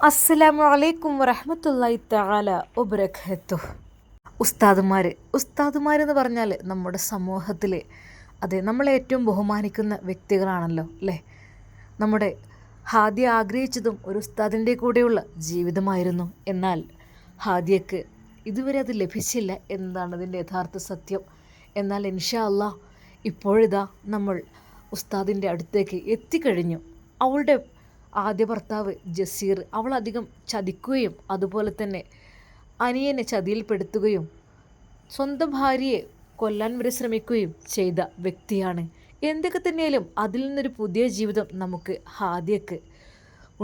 അസ്സലാമു അലൈക്കും വറഹ്മത്തുള്ളാഹി തആല വബറകാതുഹു. ഉസ്താദുമാരെന്ന് പറഞ്ഞാൽ നമ്മുടെ സമൂഹത്തിൽ അതെ നമ്മളെ ഏറ്റവും ബഹുമാനിക്കുന്ന വ്യക്തികളാണല്ലോ അല്ലേ. നമ്മുടെ ഹാദിയ ആഗ്രഹിച്ചതും ഒരു ഉസ്താദിൻ്റെ കൂടെയുള്ള ജീവിതമായിരുന്നു. എന്നാൽ ഹാദിയക്ക് ഇതുവരെ അത് ലഭിച്ചില്ല എന്നതാണ് അതിൻ്റെ യഥാർത്ഥ സത്യം. എന്നാൽ ഇൻഷാ അല്ലാഹ് ഇപ്പോഴിതാ നമ്മൾ ഉസ്താദിൻ്റെ അടുത്തേക്ക് എത്തിക്കഴിഞ്ഞു. അവളുടെ ആദ്യ ഭർത്താവ് ജസീർ അവളധികം ചതിക്കുകയും അതുപോലെ തന്നെ അനിയനെ ചതിയിൽപ്പെടുത്തുകയും സ്വന്തം ഭാര്യയെ കൊല്ലാൻ വരെ ശ്രമിക്കുകയും ചെയ്ത വ്യക്തിയാണ്. എന്തൊക്കെ തന്നെയാലും അതിൽ നിന്നൊരു പുതിയ ജീവിതം നമുക്ക് ഹാദിയക്ക്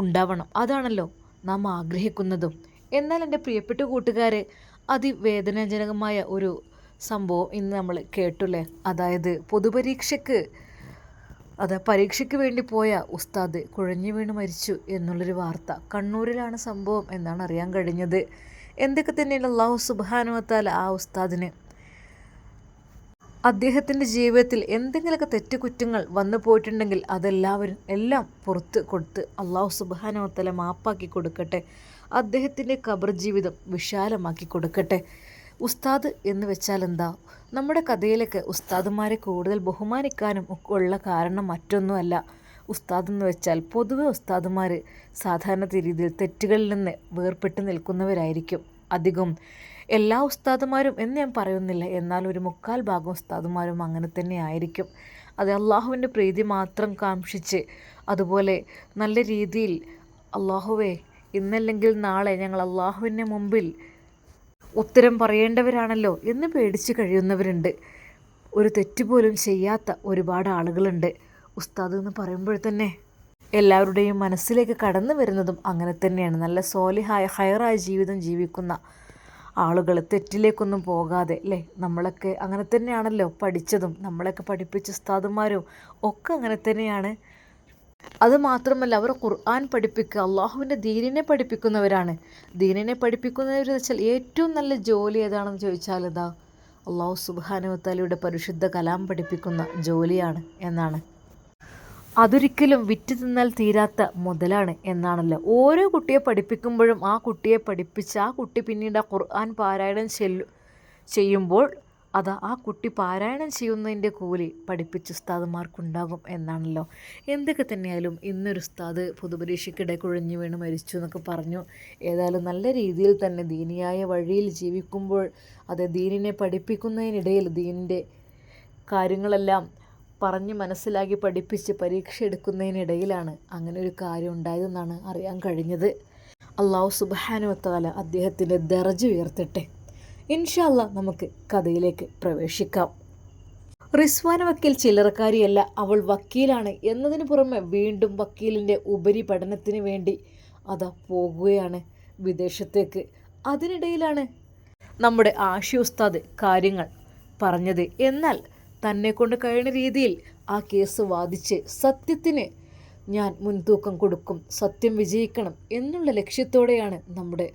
ഉണ്ടാവണം, അതാണല്ലോ നാം ആഗ്രഹിക്കുന്നതും. എന്നാൽ എൻ്റെ പ്രിയപ്പെട്ട കൂട്ടുകാരെ, അതിവേദനാജനകമായ ഒരു സംഭവം ഇന്ന് നമ്മൾ കേട്ടുല്ലേ. അതായത് പരീക്ഷയ്ക്ക് വേണ്ടി പോയ ഉസ്താദ് കുഴഞ്ഞു വീണ് മരിച്ചു എന്നുള്ളൊരു വാർത്ത. കണ്ണൂരിലാണ് സംഭവം എന്നാണ് അറിയാൻ കഴിഞ്ഞത്. എന്തൊക്കെ തന്നെയാണ് അല്ലാഹു സുബ്ഹാനഹു വ തആല ആ ഉസ്താദിന് അദ്ദേഹത്തിൻ്റെ ജീവിതത്തിൽ എന്തെങ്കിലുമൊക്കെ തെറ്റുകുറ്റങ്ങൾ വന്നു പോയിട്ടുണ്ടെങ്കിൽ എല്ലാം പുറത്ത് കൊടുത്ത് അല്ലാഹു സുബ്ഹാനഹു വ തആല മാപ്പാക്കി കൊടുക്കട്ടെ. അദ്ദേഹത്തിൻ്റെ ഖബർ ജീവിതം വിശാലമാക്കി കൊടുക്കട്ടെ. ഉസ്താദ് എന്ന് വെച്ചാൽ എന്താ, നമ്മുടെ കഥയിലൊക്കെ ഉസ്താദുമാരെ കൂടുതൽ ബഹുമാനിക്കാനും ഒക്കെ ഉള്ള കാരണം മറ്റൊന്നുമല്ല. ഉസ്താദ് എന്ന് വെച്ചാൽ പൊതുവെ ഉസ്താദുമാർ സാധാരണ രീതിയിൽ തെറ്റുകളിൽ നിന്ന് വേർപെട്ട് നിൽക്കുന്നവരായിരിക്കും അധികം. എല്ലാ ഉസ്താദുമാരും എന്ന് ഞാൻ പറയുന്നില്ല, എന്നാൽ ഒരു 3/4 ഭാഗം ഉസ്താദുമാരും അങ്ങനെ തന്നെ ആയിരിക്കും. അത് അള്ളാഹുവിൻ്റെ പ്രീതി മാത്രം കാംക്ഷിച്ച് അതുപോലെ നല്ല രീതിയിൽ അള്ളാഹുവേ ഇന്നല്ലെങ്കിൽ നാളെ ഞങ്ങൾ അള്ളാഹുവിൻ്റെ മുമ്പിൽ ഉത്തരം പറയേണ്ടവരാണല്ലോ എന്ന് പേടിച്ച് കഴിയുന്നവരുണ്ട്. ഒരു തെറ്റുപോലും ചെയ്യാത്ത ഒരുപാട് ആളുകളുണ്ട്. ഉസ്താദ് എന്ന് പറയുമ്പോൾ തന്നെ എല്ലാവരുടെയും മനസ്സിലേക്ക് കടന്നു വരുന്നതും അങ്ങനെ തന്നെയാണ്. നല്ല സോലിഹായ ഹൈറായ ജീവിതം ജീവിക്കുന്ന ആളുകൾ, തെറ്റിലേക്കൊന്നും പോകാതെ അല്ലേ. നമ്മളൊക്കെ അങ്ങനെ തന്നെയാണല്ലോ പഠിച്ചതും, നമ്മളൊക്കെ പഠിപ്പിച്ച ഉസ്താദുമാരും ഒക്കെ അങ്ങനെ തന്നെയാണ്. അതുമാത്രമല്ല, അവർ ഖുർആൻ പഠിപ്പിക്കുക, അള്ളാഹുവിൻ്റെ ദീനിനെ പഠിപ്പിക്കുന്നവരാണ്. ദീനിനെ പഠിപ്പിക്കുന്നവരെന്ന് വെച്ചാൽ ഏറ്റവും നല്ല ജോലി ഏതാണെന്ന് ചോദിച്ചാൽ ഇതാ അള്ളാഹു സുബ്ഹാനഹു വ തആലയുടെ പരിശുദ്ധ കലാം പഠിപ്പിക്കുന്ന ജോലിയാണ് എന്നാണ്. അതൊരിക്കലും വിറ്റ് തിന്നാൽ തീരാത്ത മുതലാണ് എന്നാണല്ലോ. ഓരോ കുട്ടിയെ പഠിപ്പിക്കുമ്പോഴും ആ കുട്ടിയെ പഠിപ്പിച്ച് ആ കുട്ടി പിന്നീട് ആ ഖുർആൻ പാരായണം ചെയ്യുമ്പോൾ ആ കുട്ടി പാരായണം ചെയ്യുന്നതിൻ്റെ കൂലി പഠിപ്പിച്ച ഉസ്താദുമാർക്കുണ്ടാകും എന്നാണല്ലോ. എന്തൊക്കെ തന്നെയായാലും ഇന്നൊരു ഉസ്താദ് പൊതുപരീക്ഷയ്ക്കിടെ കുഴഞ്ഞു വീണ് മരിച്ചു എന്നൊക്കെ പറഞ്ഞു. ഏതായാലും നല്ല രീതിയിൽ തന്നെ ദീനിയായ വഴിയിൽ ജീവിക്കുമ്പോൾ ദീനിനെ പഠിപ്പിക്കുന്നതിനിടയിൽ ദീനിൻ്റെ കാര്യങ്ങളെല്ലാം പറഞ്ഞ് മനസ്സിലാക്കി പഠിപ്പിച്ച് പരീക്ഷ എടുക്കുന്നതിനിടയിലാണ് അങ്ങനെ ഒരു കാര്യം ഉണ്ടായതെന്നാണ് അറിയാൻ കഴിഞ്ഞത്. അല്ലാഹു സുബ്ഹാനഹു വ തആല അദ്ദേഹത്തിൻ്റെ ദറജ ഉയർത്തട്ടെ. ഇൻഷാ അല്ലാഹ് നമുക്ക് കഥയിലേക്ക് പ്രവേശിക്കാം. റിസ്വാന വക്കീൽ ചില്ലറക്കാരിയല്ല, അവൾ വക്കീലാണ് എന്നതിന് പുറമെ വീണ്ടും വക്കീലിൻ്റെ ഉപരിപഠനത്തിന് വേണ്ടി പോകുകയാണ് വിദേശത്തേക്ക്. അതിനിടയിലാണ് നമ്മുടെ ആഷി ഉസ്താദ് കാര്യങ്ങൾ പറഞ്ഞത്. എന്നാൽ തന്നെ കൊണ്ട് കഴിയുന്ന രീതിയിൽ ആ കേസ് വാദിച്ച് സത്യത്തിന് ഞാൻ മുൻതൂക്കം കൊടുക്കും, സത്യം വിജയിക്കണം എന്നുള്ള ലക്ഷ്യത്തോടെയാണ് നമ്മുടെ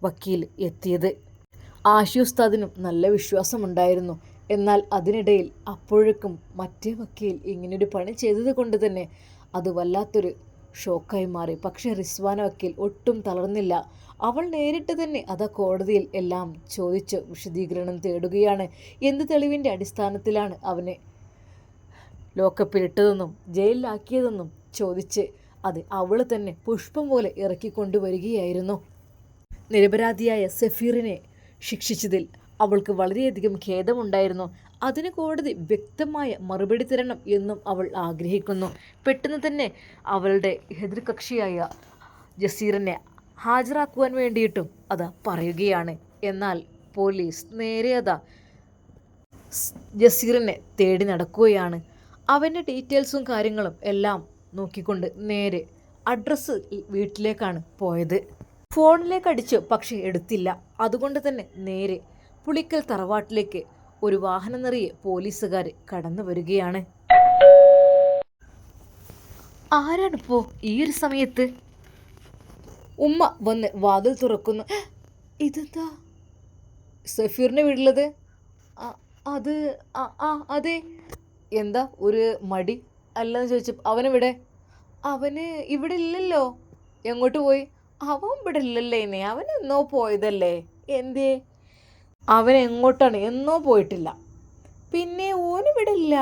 വക്കീൽ എത്തിയത്. ആഷി ഉസ്താദിനും നല്ല വിശ്വാസമുണ്ടായിരുന്നു. എന്നാൽ അതിനിടയിൽ അപ്പോഴേക്കും മറ്റേ വക്കീൽ ഇങ്ങനൊരു പണി ചെയ്തത് കൊണ്ട് തന്നെ അത് വല്ലാത്തൊരു ഷോക്കായി മാറി. പക്ഷേ റിസ്വാന വക്കീൽ ഒട്ടും തളർന്നില്ല. അവൾ നേരിട്ട് തന്നെ കോടതിയിൽ എല്ലാം ചോദിച്ച് വിശദീകരണം തേടുകയാണ്. എന്ത് തെളിവിൻ്റെ അടിസ്ഥാനത്തിലാണ് അവനെ ലോക്കപ്പിലിട്ടതെന്നും ജയിലിലാക്കിയതെന്നും ചോദിച്ച് അവൾ തന്നെ പുഷ്പം പോലെ ഇറക്കിക്കൊണ്ടുവരികയായിരുന്നു. നിരപരാധിയായ സഫീറിനെ ശിക്ഷിച്ചതിൽ അവൾക്ക് വളരെയധികം ഖേദമുണ്ടായിരുന്നു. അതിന് കോടതി വ്യക്തമായ മറുപടി തരണം എന്നും അവൾ ആഗ്രഹിക്കുന്നു. പെട്ടെന്ന് തന്നെ അവളുടെ എതിർകക്ഷിയായ ജസീറിനെ ഹാജരാക്കുവാൻ വേണ്ടിയിട്ടും പറയുകയാണ്. എന്നാൽ പോലീസ് നേരെ ജസീറിനെ തേടി നടക്കുകയാണ്. അവൻ്റെ ഡീറ്റെയിൽസും കാര്യങ്ങളും എല്ലാം നോക്കിക്കൊണ്ട് നേരെ അഡ്രസ്സ് വീട്ടിലേക്കാണ് പോയത്. ഫോണിലേക്ക് അടിച്ചു, പക്ഷേ എടുത്തില്ല. അതുകൊണ്ട് തന്നെ നേരെ പുളിക്കൽ തറവാട്ടിലേക്ക് ഒരു വാഹനം നിറയെ പോലീസുകാർ കടന്നു വരികയാണ്. ആരാണിപ്പോൾ ഈ ഒരു സമയത്ത്? ഉമ്മ വന്ന് വാതിൽ തുറക്കുന്നു. ഇതെന്താ സഫീറിൻ്റെ വീട്ടിലത്? അത് അതെ. എന്താ ഒരു മടി അല്ലെന്ന് ചോദിച്ചു. അവനെവിടെ? അവന് ഇവിടെ ഇല്ലല്ലോ. എങ്ങോട്ട് പോയി? അവൻ ഇവിടെ ഇല്ലല്ലേ ഇനി, അവൻ എന്നോ പോയതല്ലേ. എന്തേ? അവൻ എങ്ങോട്ടാണ്? എന്നോ പോയിട്ടില്ല. പിന്നെ ഓനിവിടെ ഇല്ല.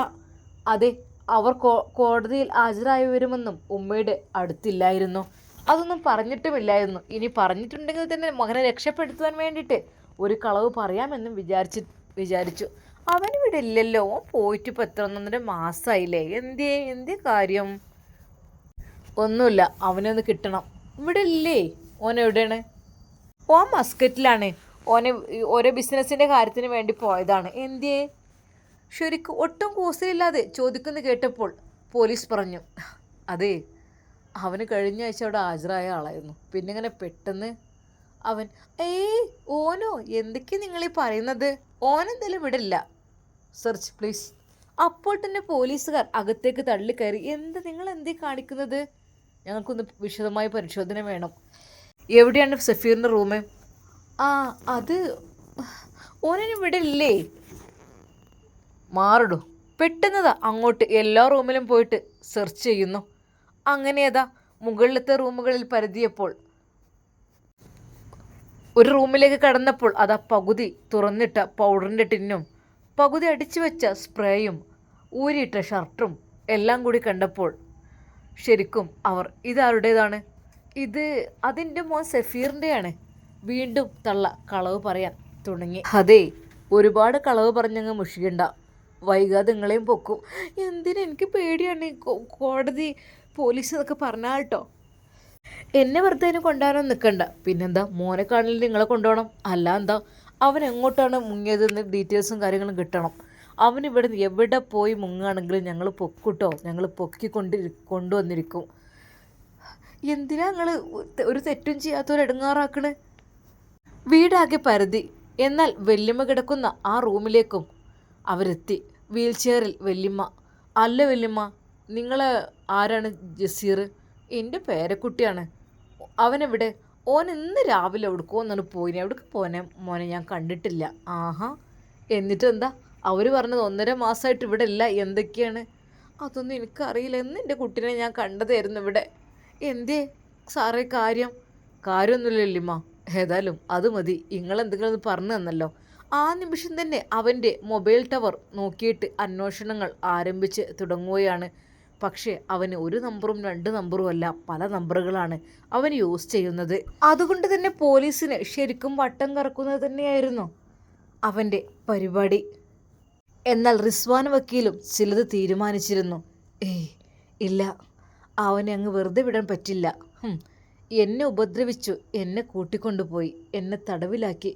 അതെ, അവർ കോടതിയിൽ ഹാജരായി വരുമെന്നും ഉമ്മയുടെ അടുത്തില്ലായിരുന്നു. അതൊന്നും പറഞ്ഞിട്ടുമില്ലായിരുന്നു. ഇനി പറഞ്ഞിട്ടുണ്ടെങ്കിൽ തന്നെ മകനെ രക്ഷപ്പെടുത്തുവാൻ വേണ്ടിയിട്ട് ഒരു കളവ് പറയാമെന്നും വിചാരിച്ചു. അവനിവിടെ ഇല്ലല്ലോ. ഓൻ പോയിട്ട് ഇപ്പോൾ എത്ര 1.5 മാസമായില്ലേ. എന്തേ കാര്യം? ഒന്നുമില്ല, അവനൊന്ന് കിട്ടണം. ഇവിടെ ഇല്ലേ? ഓൻ എവിടെയാണ്? ഓൻ മസ്കറ്റിലാണ്. ഓരോ ബിസിനസ്സിൻ്റെ കാര്യത്തിന് വേണ്ടി പോയതാണ്. എന്തേ? ശരിക്കും ഒട്ടും കൂസലില്ലാതെ ചോദിക്കുന്നു കേട്ടപ്പോൾ പോലീസ് പറഞ്ഞു, അതെ, അവന് കഴിഞ്ഞ ആഴ്ച അവിടെ ഹാജരായ ആളായിരുന്നു. പിന്നെ ഇങ്ങനെ പെട്ടെന്ന് അവൻ ഓനോ? എന്തൊക്കെയാണ് നിങ്ങളീ പറയുന്നത്? ഓനെന്തായാലും ഇവിടെ ഇല്ല. Search please. അപ്പോൾ തന്നെ പോലീസുകാർ അകത്തേക്ക് തള്ളിക്കയറി. നിങ്ങൾ എന്തേ കാണിക്കുന്നത്? ഞങ്ങൾക്കൊന്ന് വിശദമായ പരിശോധന വേണം. എവിടെയാണ് സഫീറിൻ്റെ റൂം? അത് ഓനിവിടെ ഇല്ലേ? മാറിടൂ. പെട്ടെന്നതാ അങ്ങോട്ട് എല്ലാ റൂമിലും പോയിട്ട് സെർച്ച് ചെയ്യുന്നു. അങ്ങനെയതാ മുകളിലത്തെ റൂമുകളിൽ പരതിയപ്പോൾ ഒരു റൂമിലേക്ക് കടന്നപ്പോൾ അതാ പകുതി തുറന്നിട്ട പൗഡറിൻ്റെ ടിന്നും പകുതി അടിച്ചു വെച്ച സ്പ്രേയും ഊരിയിട്ട ഷർട്ടും എല്ലാം കൂടി കണ്ടപ്പോൾ ശരിക്കും അവർ ഇതാരുടേതാണ്? അതിൻ്റെ മോൻ സഫീറിൻ്റെയാണ്. വീണ്ടും തള്ള കളവ് പറയാൻ തുടങ്ങി. അതെ, ഒരുപാട് കളവ് പറഞ്ഞങ്ങ് മുഷിക്കണ്ട. വൈകാതെ നിങ്ങളെയും പൊക്കും. എനിക്ക് പേടിയാണ്. കോടതി പോലീസ് എന്നൊക്കെ പറഞ്ഞാൽ കേട്ടോ. എന്നെ വെറുതെ കൊണ്ടുപോകാനൊന്നും നിൽക്കണ്ട. പിന്നെന്താ, മോനെ കാണില്ല നിങ്ങളെ കൊണ്ടുപോകണം. അല്ല എന്താ, അവൻ എങ്ങോട്ടാണ് മുങ്ങിയതെന്ന് ഡീറ്റെയിൽസും കാര്യങ്ങളും കിട്ടണം. അവനിവിടെ എവിടെ പോയി മുങ്ങുകയാണെങ്കിലും ഞങ്ങൾ പൊക്കൂട്ടോ. ഞങ്ങൾ കൊണ്ടുവന്നിരിക്കും. എന്തിനാ നിങ്ങൾ ഒരു തെറ്റും ചെയ്യാത്തവരെടുങ്ങാറാക്കണ്? വീടാകെ പരതി. എന്നാൽ വല്യമ്മ കിടക്കുന്ന ആ റൂമിലേക്കും അവരെത്തി. വീൽ ചെയറിൽ വല്യമ്മ. അല്ല വല്യമ്മ, നിങ്ങൾ ആരാണ്? ജസീർ എൻ്റെ പേരക്കുട്ടിയാണ്. അവനെവിടെ? ഓൻ ഇന്ന് രാവിലെ എവിടേക്കോ ഒന്നാണ് പോയിനെ. എവിടേക്ക് പോനെ മോനെ? ഞാൻ കണ്ടിട്ടില്ല. ആഹാ, എന്നിട്ട് എന്താ? അവർ പറഞ്ഞത് 1.5 മാസമായിട്ട് ഇവിടെ ഇല്ല. എന്തൊക്കെയാണ്? അതൊന്നും എനിക്കറിയില്ല. എന്ന് എൻ്റെ കുട്ടീനെ ഞാൻ കണ്ടതായിരുന്നു ഇവിടെ. എന്തേ സാറേ കാര്യമൊന്നുമില്ല വല്യമ്മ. ഏതായാലും അത് മതി. നിങ്ങളെന്തെങ്കിലും പറഞ്ഞു തന്നല്ലോ. ആ നിമിഷം തന്നെ അവൻ്റെ മൊബൈൽ ടവർ നോക്കിയിട്ട് അന്വേഷണങ്ങൾ ആരംഭിച്ച് തുടങ്ങുകയാണ്. പക്ഷേ അവന് 1 നമ്പറും 2 നമ്പറും അല്ല, പല നമ്പറുകളാണ് അവൻ യൂസ് ചെയ്യുന്നത്. അതുകൊണ്ട് തന്നെ പോലീസിന് ശരിക്കും വട്ടം കറക്കുന്നത് തന്നെയായിരുന്നു അവൻ്റെ പരിപാടി. എന്നാൽ റിസ്വാൻ വക്കീലും ചിലത് തീരുമാനിച്ചിരുന്നു. ഇല്ല, അവനെ അങ്ങ് വെറുതെ വിടാൻ പറ്റില്ല. എന്നെ ഉപദ്രവിച്ചു, എന്നെ കൂട്ടിക്കൊണ്ടുപോയി, എന്നെ തടവിലാക്കി,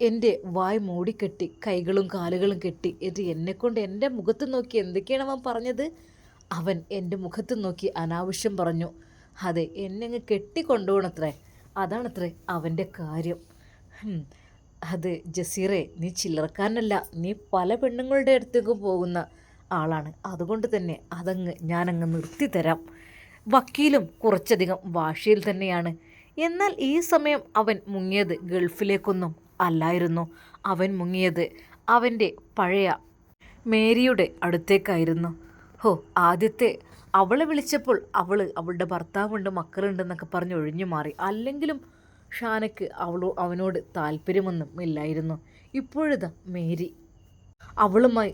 എൻ്റെ വായ് മൂടിക്കെട്ടി, കൈകളും കാലുകളും കെട്ടി. എന്നിട്ട് എന്നെക്കൊണ്ട് എൻ്റെ മുഖത്ത് നോക്കി എന്തൊക്കെയാണ് അവൻ പറഞ്ഞത്? അവൻ എൻ്റെ മുഖത്ത് നോക്കി അനാവശ്യം പറഞ്ഞു. അതെ, എന്നെ അങ്ങ് കെട്ടിക്കൊണ്ടുപോകണത്രേ. അതാണത്രേ അവൻ്റെ കാര്യം. അത് ജസീറെ, നീ ചില്ലറക്കാരനല്ല. നീ പല പെണ്ണുങ്ങളുടെ അടുത്തേക്ക് പോകുന്ന ആളാണ്. അതുകൊണ്ട് തന്നെ ഞാനങ്ങ് നിർത്തിത്തരാം. വക്കീലും കുറച്ചധികം വാശിയിൽ തന്നെയാണ്. എന്നാൽ ഈ സമയം അവൻ മുങ്ങിയത് ഗൾഫിലേക്കൊന്നും അല്ലായിരുന്നു. അവൻ മുങ്ങിയത് അവൻ്റെ പഴയ മേരിയുടെ അടുത്തേക്കായിരുന്നു. ആദ്യത്തെ അവളെ വിളിച്ചപ്പോൾ അവളുടെ ഭർത്താവുണ്ട്, മക്കളുണ്ടെന്നൊക്കെ പറഞ്ഞ് ഒഴിഞ്ഞു മാറി. അല്ലെങ്കിലും ഷാനയ്ക്ക് അവനോട് താല്പര്യമൊന്നും ഇല്ലായിരുന്നു. ഇപ്പോഴിതാ മേരി അവളുമായി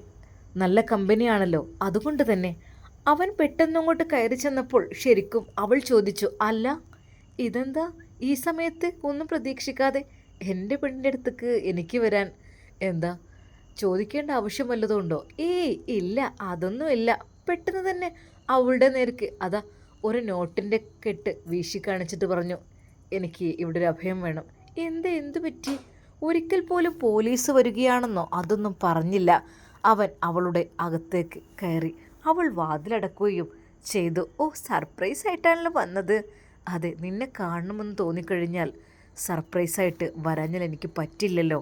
നല്ല കമ്പനിയാണല്ലോ. അതുകൊണ്ട് തന്നെ അവൻ പെട്ടെന്നങ്ങോട്ട് കയറി ചെന്നപ്പോൾ ശരിക്കും അവൾ ചോദിച്ചു, അല്ല, ഇതെന്താ ഈ സമയത്ത്? ഒന്നും പ്രതീക്ഷിക്കാതെ എൻ്റെ പെണ്ണിൻ്റെ അടുത്തേക്ക് എനിക്ക് വരാൻ എന്താ ചോദിക്കേണ്ട ആവശ്യം വല്ലതുണ്ടോ? ഇല്ല, അതൊന്നുമില്ല. പെട്ടെന്ന് തന്നെ അവളുടെ നേർക്ക് അതാ ഒരു നോട്ടിൻ്റെ കെട്ട് വീശി കാണിച്ചിട്ട് പറഞ്ഞു, എനിക്ക് ഇവിടെ ഒരു അഭയം വേണം. എന്തു പറ്റി? ഒരിക്കൽ പോലും പോലീസ് വരികയാണെന്നോ അതൊന്നും പറഞ്ഞില്ല. അവൻ അവളുടെ അകത്തേക്ക് കയറി. അവൾ വാതിലടക്കുകയും ചെയ്തു. സർപ്രൈസ് ആയിട്ടാണല്ലോ വന്നത്. അതെ, നിന്നെ കാണണമെന്ന് തോന്നിക്കഴിഞ്ഞാൽ സർപ്രൈസായിട്ട് വരാഞ്ഞാൽ എനിക്ക് പറ്റില്ലല്ലോ.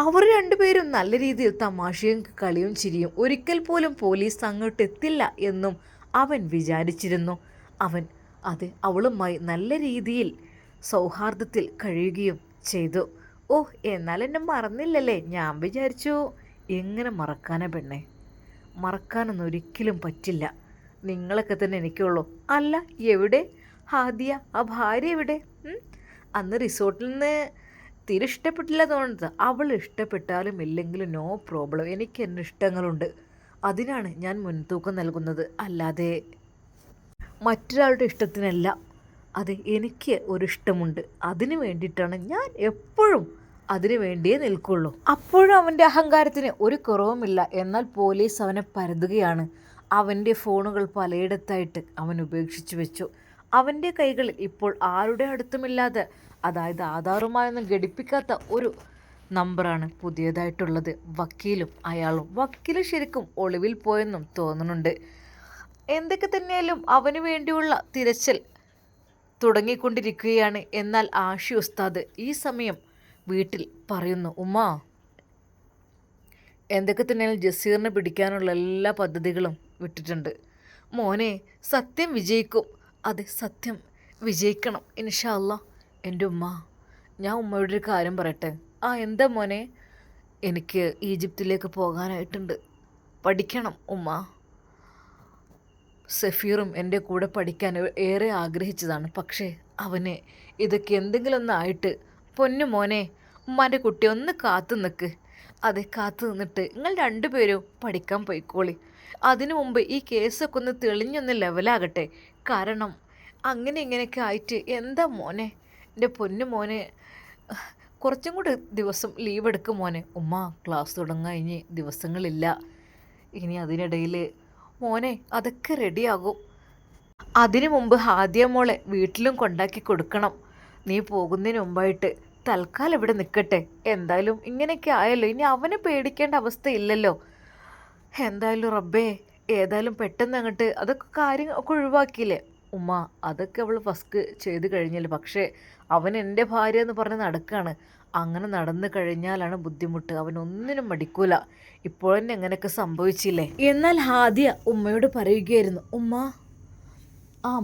അവർ രണ്ടുപേരും നല്ല രീതിയിൽ തമാശയും കളിയും ചിരിയും. ഒരിക്കൽ പോലും പോലീസ് അങ്ങോട്ട് എത്തില്ല എന്നും അവൻ വിചാരിച്ചിരുന്നു. അവളുമായി നല്ല രീതിയിൽ സൗഹാർദ്ദത്തിൽ കഴിയുകയും ചെയ്തു. എന്നാൽ എന്നെ മറന്നില്ലല്ലേ? ഞാൻ വിചാരിച്ചു. എങ്ങനെ മറക്കാനാ പെണ്ണെ? മറക്കാനൊന്നും ഒരിക്കലും പറ്റില്ല. നിങ്ങളൊക്കെ തന്നെ എനിക്കുള്ളൂ. അല്ല, എവിടെ ഹാദിയ? ആ ഭാര്യ എവിടെ? അന്ന് റിസോർട്ടിൽ നിന്ന് തീരെ ഇഷ്ടപ്പെട്ടില്ല തോന്നുന്നത്. അവൾ ഇഷ്ടപ്പെട്ടാലും ഇല്ലെങ്കിലും നോ പ്രോബ്ലം, എനിക്ക് എൻ്റെ ഇഷ്ടങ്ങളുണ്ട്, അതിനാണ് ഞാൻ മുൻതൂക്കം നൽകുന്നത്, അല്ലാതെ മറ്റൊരാളുടെ ഇഷ്ടത്തിനല്ല. അത് എനിക്ക് ഒരു ഇഷ്ടമുണ്ട്, അതിന് വേണ്ടിയിട്ടാണ് ഞാൻ എപ്പോഴും അതിനു വേണ്ടിയേ നിൽക്കുള്ളൂ. അപ്പോഴും അവൻ്റെ അഹങ്കാരത്തിന് ഒരു കുറവുമില്ല. എന്നാൽ പോലീസ് അവനെ പരതുകയാണ്. അവൻ്റെ ഫോണുകൾ പലയിടത്തായിട്ട് അവൻ ഉപേക്ഷിച്ചു വെച്ചു. അവൻ്റെ കൈകളിൽ ഇപ്പോൾ ആരുടെ അടുത്തുമില്ലാതെ, അതായത് ആധാറുമായൊന്നും ഘടിപ്പിക്കാത്ത ഒരു നമ്പറാണ് പുതിയതായിട്ടുള്ളത്. വക്കീലും അയാളും. വക്കീൽ ശരിക്കും ഒളിവിൽ പോയെന്നും തോന്നുന്നുണ്ട്. എന്തൊക്കെ തന്നെയാലും അവന് വേണ്ടിയുള്ള തിരച്ചിൽ തുടങ്ങിക്കൊണ്ടിരിക്കുകയാണ്. എന്നാൽ ആഷി ഉസ്താദ് ഈ സമയം വീട്ടിൽ പറയുന്നു, ഉമ്മ എന്തൊക്കെ തന്നെയാലും ജസീറിനെ പിടിക്കാനുള്ള എല്ലാ പദ്ധതികളും വിട്ടിട്ടുണ്ട്. മോനെ സത്യം വിജയിക്കും, അതെ സത്യം വിജയിക്കണം ഇൻഷാ അല്ലാ. എൻ്റെ ഉമ്മ, ഞാൻ ഉമ്മയുടെ ഒരു കാര്യം പറയട്ടെ. എന്താ മോനെ? എനിക്ക് ഈജിപ്തിലേക്ക് പോകാനായിട്ടുണ്ട്, പഠിക്കണം ഉമ്മ. സഫീറും എൻ്റെ കൂടെ പഠിക്കാൻ ഏറെ ആഗ്രഹിച്ചതാണ്. പക്ഷേ അവന് ഇതൊക്കെ എന്തെങ്കിലും ഒന്നായിട്ട്. പൊന്നു മോനെ, ഉമ്മാൻ്റെ കുട്ടി ഒന്ന് കാത്തു നിൽക്ക്. അതെ, കാത്തു നിന്നിട്ട് നിങ്ങൾ രണ്ടുപേരും പഠിക്കാൻ പോയിക്കോളി. അതിനു മുമ്പ് ഈ കേസൊക്കെ ഒന്ന് തെളിഞ്ഞൊന്ന് ലെവലാകട്ടെ. കാരണം അങ്ങനെ ഇങ്ങനെയൊക്കെ ആയിട്ട് എന്താ മോനെ, എൻ്റെ പൊന്നു മോനെ, കുറച്ചും കൂടി ദിവസം ലീവ് എടുക്കും മോനെ. ഉമ്മ ക്ലാസ് തുടങ്ങാൻ ഇനി ദിവസങ്ങളില്ല. ഇനി അതിനിടയിൽ മോനെ അതൊക്കെ റെഡിയാകും. അതിനു മുമ്പ് ഹാദിയ മോളെ വീട്ടിലും കൊണ്ടാക്കി കൊടുക്കണം. നീ പോകുന്നതിന് മുമ്പായിട്ട് തൽക്കാലം ഇവിടെ നിൽക്കട്ടെ. എന്തായാലും ഇങ്ങനെയൊക്കെ ആയല്ലോ, ഇനി അവനെ പേടിക്കേണ്ട അവസ്ഥയില്ലല്ലോ. എന്തായാലും റബ്ബേ, ഏതായാലും പെട്ടെന്ന് അങ്ങോട്ട് അതൊക്കെ കാര്യങ്ങളൊക്കെ ഒഴിവാക്കിയില്ലേ ഉമ്മ. അതൊക്കെ അവൾ ഫസ്റ്റ് ചെയ്ത് കഴിഞ്ഞില്ല. പക്ഷേ അവൻ എൻ്റെ ഭാര്യ എന്ന് പറഞ്ഞ് നടക്കുകയാണ്. അങ്ങനെ നടന്നു കഴിഞ്ഞാലാണ് ബുദ്ധിമുട്ട്. അവനൊന്നിനും മടിക്കൂല. ഇപ്പോഴെന്നെ എങ്ങനെയൊക്കെ സംഭവിച്ചില്ലേ. എന്നാൽ ഹാദിയ ഉമ്മയോട് പറയുകയായിരുന്നു, ഉമ്മ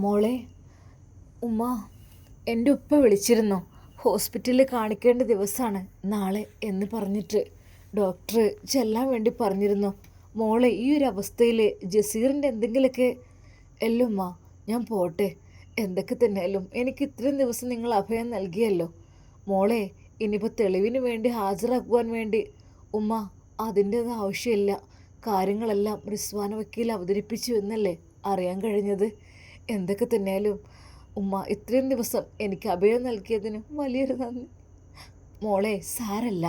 മോളെ, ഉമ്മ എൻ്റെ ഉപ്പ വിളിച്ചിരുന്നു. ഹോസ്പിറ്റലിൽ കാണിക്കേണ്ട ദിവസമാണ് നാളെ എന്ന് പറഞ്ഞിട്ട് ഡോക്ടർ ചെല്ലാൻ വേണ്ടി പറഞ്ഞിരുന്നു. മോളെ ഈ ഒരു അവസ്ഥയിൽ ജസീറിൻ്റെ എന്തെങ്കിലുമൊക്കെ എല്ലുമ്മ, ഞാൻ പോട്ടെ. എന്തൊക്കെ തന്നെയാലും എനിക്ക് ഇത്രയും ദിവസം നിങ്ങൾ അഭയം നൽകിയല്ലോ മോളെ. ഇനിയിപ്പോൾ തെളിവിന് വേണ്ടി ഹാജരാക്കുവാൻ വേണ്ടി ഉമ്മ അതിൻ്റെ ഒന്നും ആവശ്യമില്ല. കാര്യങ്ങളെല്ലാം റിസ്വാന വക്കീൽ അവതരിപ്പിച്ചു എന്നല്ലേ അറിയാൻ കഴിഞ്ഞത്. എന്തൊക്കെ തന്നെയാലും ഉമ്മ ഇത്രയും ദിവസം എനിക്ക് അഭയം നൽകിയതിന് വലിയൊരു നന്ദി മോളെ. സാരല്ല.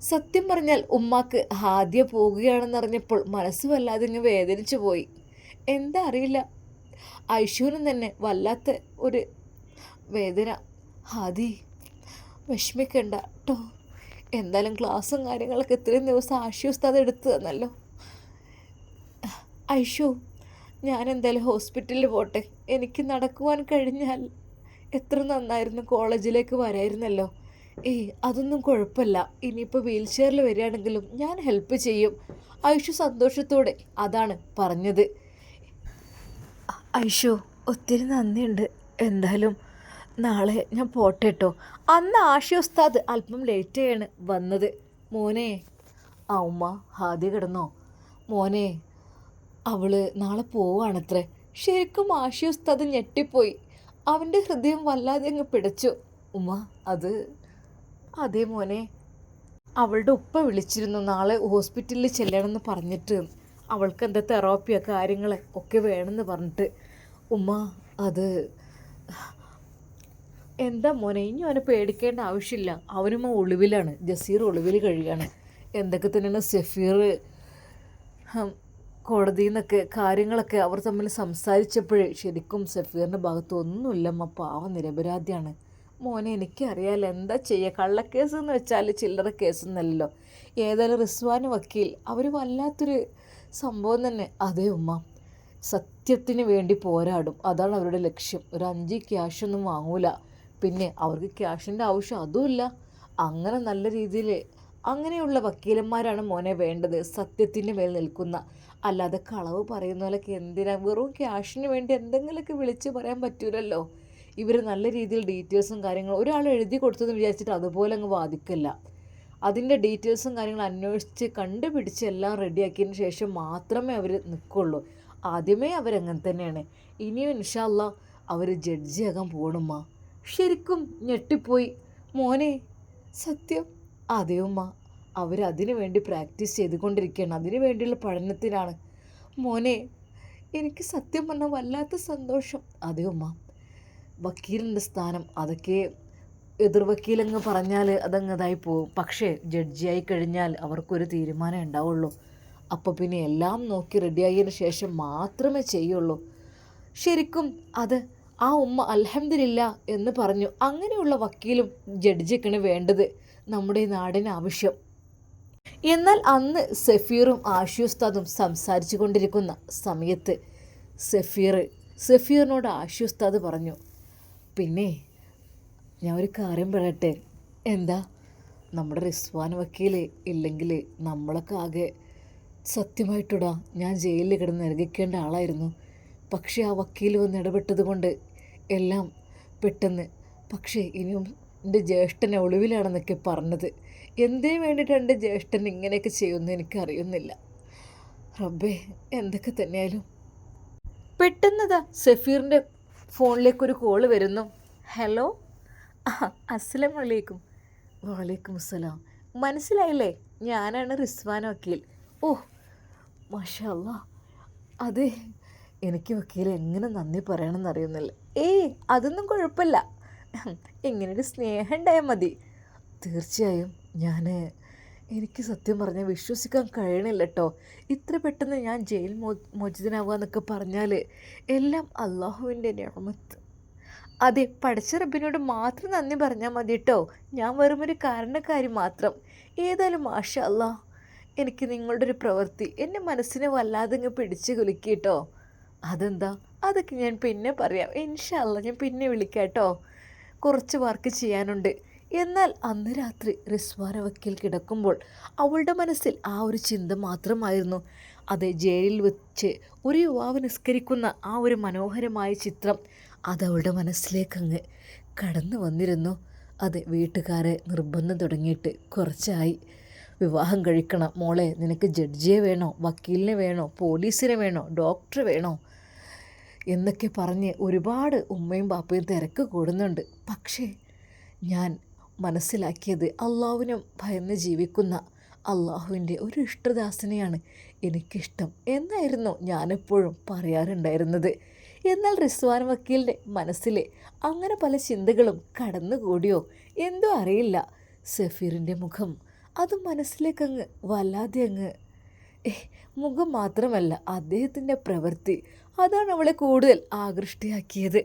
സത്യം പറഞ്ഞാൽ ഉമ്മാക്ക് ഹാദ്യ പോകുകയാണെന്നറിഞ്ഞപ്പോൾ മനസ്സ് വല്ലാതെ ഇങ്ങ് വേദനിച്ചു പോയി. എന്താ അറിയില്ല, ഐഷുവിനും തന്നെ വല്ലാത്ത ഒരു വേദന. ഹാദി വിഷമിക്കണ്ട കേട്ടോ. എന്തായാലും ക്ലാസ്സും കാര്യങ്ങളൊക്കെ ഇത്രയും ദിവസം ആശ്വസ്തത എടുത്തു തന്നല്ലോ. ഐഷു, ഞാൻ എന്തായാലും ഹോസ്പിറ്റലിൽ പോട്ടെ. എനിക്ക് നടക്കുവാൻ കഴിഞ്ഞാൽ എത്ര നന്നായിരുന്നു, കോളേജിലേക്ക് വരായിരുന്നല്ലോ. അതൊന്നും കുഴപ്പമില്ല. ഇനിയിപ്പോൾ വീൽ ചെയറിൽ വരികയാണെങ്കിലും ഞാൻ ഹെൽപ്പ് ചെയ്യും. ഐഷു സന്തോഷത്തോടെ അതാണ് പറഞ്ഞത്. ഐഷു ഒത്തിരി നന്ദിയുണ്ട്. എന്തായാലും നാളെ ഞാൻ പോട്ടെ കേട്ടോ. അന്ന് ആഷി ഉസ്താദ് അല്പം ലേറ്റായാണ് വന്നത്. മോനെ, ഉമ്മ ഹാദി കിടന്നോ? മോനെ, അവള് നാളെ പോവാണത്രേ. ശരിക്കും ആഷി ഉസ്താദ് ഞെട്ടിപ്പോയി. അവൻ്റെ ഹൃദയം വല്ലാതെ അങ്ങ് പിടച്ചു. ഉമ്മ അതേ മോനെ, അവളുടെ ഉപ്പ വിളിച്ചിരുന്നു നാളെ ഹോസ്പിറ്റലിൽ ചെല്ലണമെന്ന് പറഞ്ഞിട്ട്. അവൾക്ക് എന്താ തെറാപ്പിയോ കാര്യങ്ങൾ ഒക്കെ വേണമെന്ന് പറഞ്ഞിട്ട്. ഉമ്മ എന്താ മോനെ, ഇനി അവനെ പേടിക്കേണ്ട ആവശ്യമില്ല. അവനുമ്മ ഒളിവിലാണ്, ജസീർ ഒളിവിൽ കഴിയാണ്. എന്തൊക്കെ തന്നെയാണ് സഫീർ കോടതിയിൽ നിന്നൊക്കെ കാര്യങ്ങളൊക്കെ അവർ തമ്മിൽ സംസാരിച്ചപ്പോഴേ ശരിക്കും സഫീറിൻ്റെ ഭാഗത്ത് ഒന്നുമില്ലമ്മ, പാവം നിരപരാധിയാണ്. മോനെ എനിക്കറിയാമല്ലോ എന്താ ചെയ്യുക. കള്ളക്കേസ് എന്ന് വെച്ചാൽ ചില്ലറ കേസൊന്നുമല്ലല്ലോ. ഏതായാലും റിസ്വാന വക്കീൽ അവർ വല്ലാത്തൊരു സംഭവം തന്നെ. അതേ ഉമ്മ, സത്യത്തിന് വേണ്ടി പോരാടും, അതാണ് അവരുടെ ലക്ഷ്യം. ഒരു 5 ക്യാഷൊന്നും വാങ്ങൂല. പിന്നെ അവർക്ക് ക്യാഷിൻ്റെ ആവശ്യം അതുമില്ല. അങ്ങനെ നല്ല രീതിയിൽ അങ്ങനെയുള്ള വക്കീലന്മാരാണ് മോനെ വേണ്ടത്, സത്യത്തിന് മേൽ നിൽക്കുന്ന. അല്ലാതെ കളവ് പറയുന്ന പോലെയൊക്കെ എന്തിനാ, വെറും ക്യാഷിന് വേണ്ടി എന്തെങ്കിലുമൊക്കെ വിളിച്ച് പറയാൻ പറ്റൂലല്ലോ. ഇവർ നല്ല രീതിയിൽ ഡീറ്റെയിൽസും കാര്യങ്ങളും ഒരാൾ എഴുതി കൊടുത്തെന്ന് വിചാരിച്ചിട്ട് അതുപോലെ അങ്ങ് വാദിക്കില്ല. അതിൻ്റെ ഡീറ്റെയിൽസും കാര്യങ്ങളും അന്വേഷിച്ച് കണ്ടുപിടിച്ച് എല്ലാം റെഡിയാക്കിയതിന് ശേഷം മാത്രമേ അവർ നിൽക്കുള്ളൂ. ആദ്യമേ അവരങ്ങനെ തന്നെയാണ്. ഇനിയും ഇൻഷാ അല്ലാ അവർ ജഡ്ജിയാകാൻ പോകണമ്മ. ശരിക്കും ഞെട്ടിപ്പോയി. മോനെ സത്യം? അതേ ഉമ്മ, അവരതിനു വേണ്ടി പ്രാക്ടീസ് ചെയ്തുകൊണ്ടിരിക്കുകയാണ്, അതിനു വേണ്ടിയുള്ള പഠനത്തിനാണ്. മോനെ എനിക്ക് സത്യം പറഞ്ഞാൽ വല്ലാത്ത സന്തോഷം. അതേ ഉമ്മ, വക്കീലിൻ്റെ സ്ഥാനം അതൊക്കെ എതിർ വക്കീലങ്ങ് പറഞ്ഞാൽ അതങ്ങ് ഇതായി പോവും. പക്ഷേ ജഡ്ജിയായി കഴിഞ്ഞാൽ അവർക്കൊരു തീരുമാനം ഉണ്ടാവുള്ളൂ. അപ്പോൾ പിന്നെ എല്ലാം നോക്കി റെഡിയായതിനു ശേഷം മാത്രമേ ചെയ്യുള്ളൂ. ശരിക്കും അത് ആ ഉമ്മ അൽഹംദുലില്ല എന്ന് പറഞ്ഞു. അങ്ങനെയുള്ള വക്കീലും ജഡ്ജിക്കാണ് വേണ്ടത് നമ്മുടെ നാടിന് ആവശ്യം. എന്നാൽ അന്ന് സഫീറും ആഷി ഉസ്താദും സംസാരിച്ചു കൊണ്ടിരിക്കുന്ന സമയത്ത് സഫീറിനോട് ആഷി ഉസ്താദ് പറഞ്ഞു, പിന്നെ ഞാൻ ഒരു കാര്യം പറയട്ടെ. എന്താ? നമ്മുടെ റിസ്വാൻ വക്കീൽ ഇല്ലെങ്കിൽ നമ്മളൊക്കെ ആകെ സത്യമായിട്ടിടാ ഞാൻ ജയിലിൽ കിടന്ന് ഇറങ്ങിക്കേണ്ട ആളായിരുന്നു. പക്ഷേ ആ വക്കീൽ വന്ന് ഇടപെട്ടത് കൊണ്ട് എല്ലാം പെട്ടെന്ന്. പക്ഷേ ഇനിയും എൻ്റെ ജ്യേഷ്ഠനെ ഒളിവിലാണെന്നൊക്കെ പറഞ്ഞത്. എന്തിനു വേണ്ടിയിട്ടാണ് എൻ്റെ ജ്യേഷ്ഠൻ ഇങ്ങനെയൊക്കെ ചെയ്യുമെന്ന് എനിക്കറിയുന്നില്ല. റബ്ബേ, എന്തൊക്കെ തന്നെയായാലും. പെട്ടെന്നതാ സഫീറിൻ്റെ ഫോണിലേക്കൊരു കോള് വരുന്നു. ഹലോ, അസ്സലാമു അലൈക്കും. വലൈക്കും അസ്സലാം. മനസ്സിലായില്ലേ? ഞാനാണ് റിസ്വാൻ വക്കീൽ. ഓ മാഷാ അല്ലാ. അതെ, എനിക്ക് വക്കീൽ എങ്ങനെ നന്ദി പറയണമെന്ന് അറിയുന്നില്ല. അതൊന്നും കുഴപ്പമില്ല, ഇങ്ങനൊരു സ്നേഹം ഉണ്ടായാൽ മതി. തീർച്ചയായും എനിക്ക് സത്യം പറഞ്ഞാൽ വിശ്വസിക്കാൻ കഴിയണില്ല കേട്ടോ. ഇത്ര പെട്ടെന്ന് ഞാൻ ജയിൽ മോചിതനാവുക എന്നൊക്കെ പറഞ്ഞാൽ എല്ലാം അള്ളാഹുവിൻ്റെ നിഅമത്ത്. അതെ, പടച്ച റബ്ബിനോട് മാത്രം നന്ദി പറഞ്ഞാൽ മതി കേട്ടോ. ഞാൻ വെറുമൊരു കാരണക്കാരി മാത്രം. ഏതായാലും മാഷാ അല്ലാ, എനിക്ക് നിങ്ങളുടെ ഒരു പ്രവൃത്തി എൻ്റെ മനസ്സിനെ വല്ലാതെ അങ്ങ് പിടിച്ച് കുലുക്കി കേട്ടോ. അതെന്താ? അതൊക്കെ ഞാൻ പിന്നെ പറയാം. ഇൻഷാ അല്ലാ ഞാൻ പിന്നെ വിളിക്കാം കേട്ടോ. കുറച്ച് വർക്ക് ചെയ്യാനുണ്ട്. എന്നാൽ അന്ന് രാത്രി റിസ്വാന വക്കീൽ കിടക്കുമ്പോൾ അവളുടെ മനസ്സിൽ ആ ഒരു ചിന്ത മാത്രമായിരുന്നു. അത് ജയിലിൽ വെച്ച് ഒരു യുവാവ് നിസ്കരിക്കുന്ന ആ ഒരു മനോഹരമായ ചിത്രം അതവളുടെ മനസ്സിലേക്കങ്ങ് കടന്നു വന്നിരുന്നു. അത് വീട്ടുകാരെ നിർബന്ധം തുടങ്ങിയിട്ട് കുറച്ചായി. വിവാഹം കഴിക്കണം മോളെ, നിനക്ക് ജഡ്ജിയെ വേണോ, വക്കീലിനെ വേണോ, പോലീസിനെ വേണോ, ഡോക്ടറെ വേണോ എന്നൊക്കെ പറഞ്ഞ് ഒരുപാട് ഉമ്മയും ബാപ്പയും തിരക്ക് കൂടുന്നുണ്ട്. പക്ഷേ ഞാൻ മനസ്സിലാക്കിയത് അള്ളാഹുവിനെ ഭയന്ന് ജീവിക്കുന്ന അള്ളാഹുവിൻ്റെ ഒരു ഇഷ്ടദാസനെയാണ് എനിക്കിഷ്ടം എന്നായിരുന്നു ഞാനെപ്പോഴും പറയാറുണ്ടായിരുന്നത്. എന്നാൽ റിസ്വാൻ വക്കീലിൻ്റെ മനസ്സിൽ അങ്ങനെ പല ചിന്തകളും കടന്നുകൂടിയോ എന്തോ അറിയില്ല. സഫീറിൻ്റെ മുഖം അത് മനസ്സിലേക്കങ്ങ് വല്ലാതെ അങ്ങ് മുഖം മാത്രമല്ല അദ്ദേഹത്തിൻ്റെ പ്രവൃത്തി അതാണ് അവളെ കൂടുതൽ ആകൃഷ്ടയാക്കിയത്.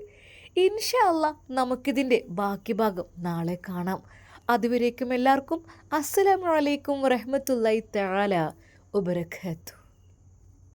ഇൻഷാ അല്ലാ നമുക്കിതിൻ്റെ ബാക്കി ഭാഗം നാളെ കാണാം. അതുവരേക്കും എല്ലാവർക്കും അസ്സലാമു അലൈക്കും വറഹ്മത്തുള്ളാഹി തആല വബറകാതുഹു.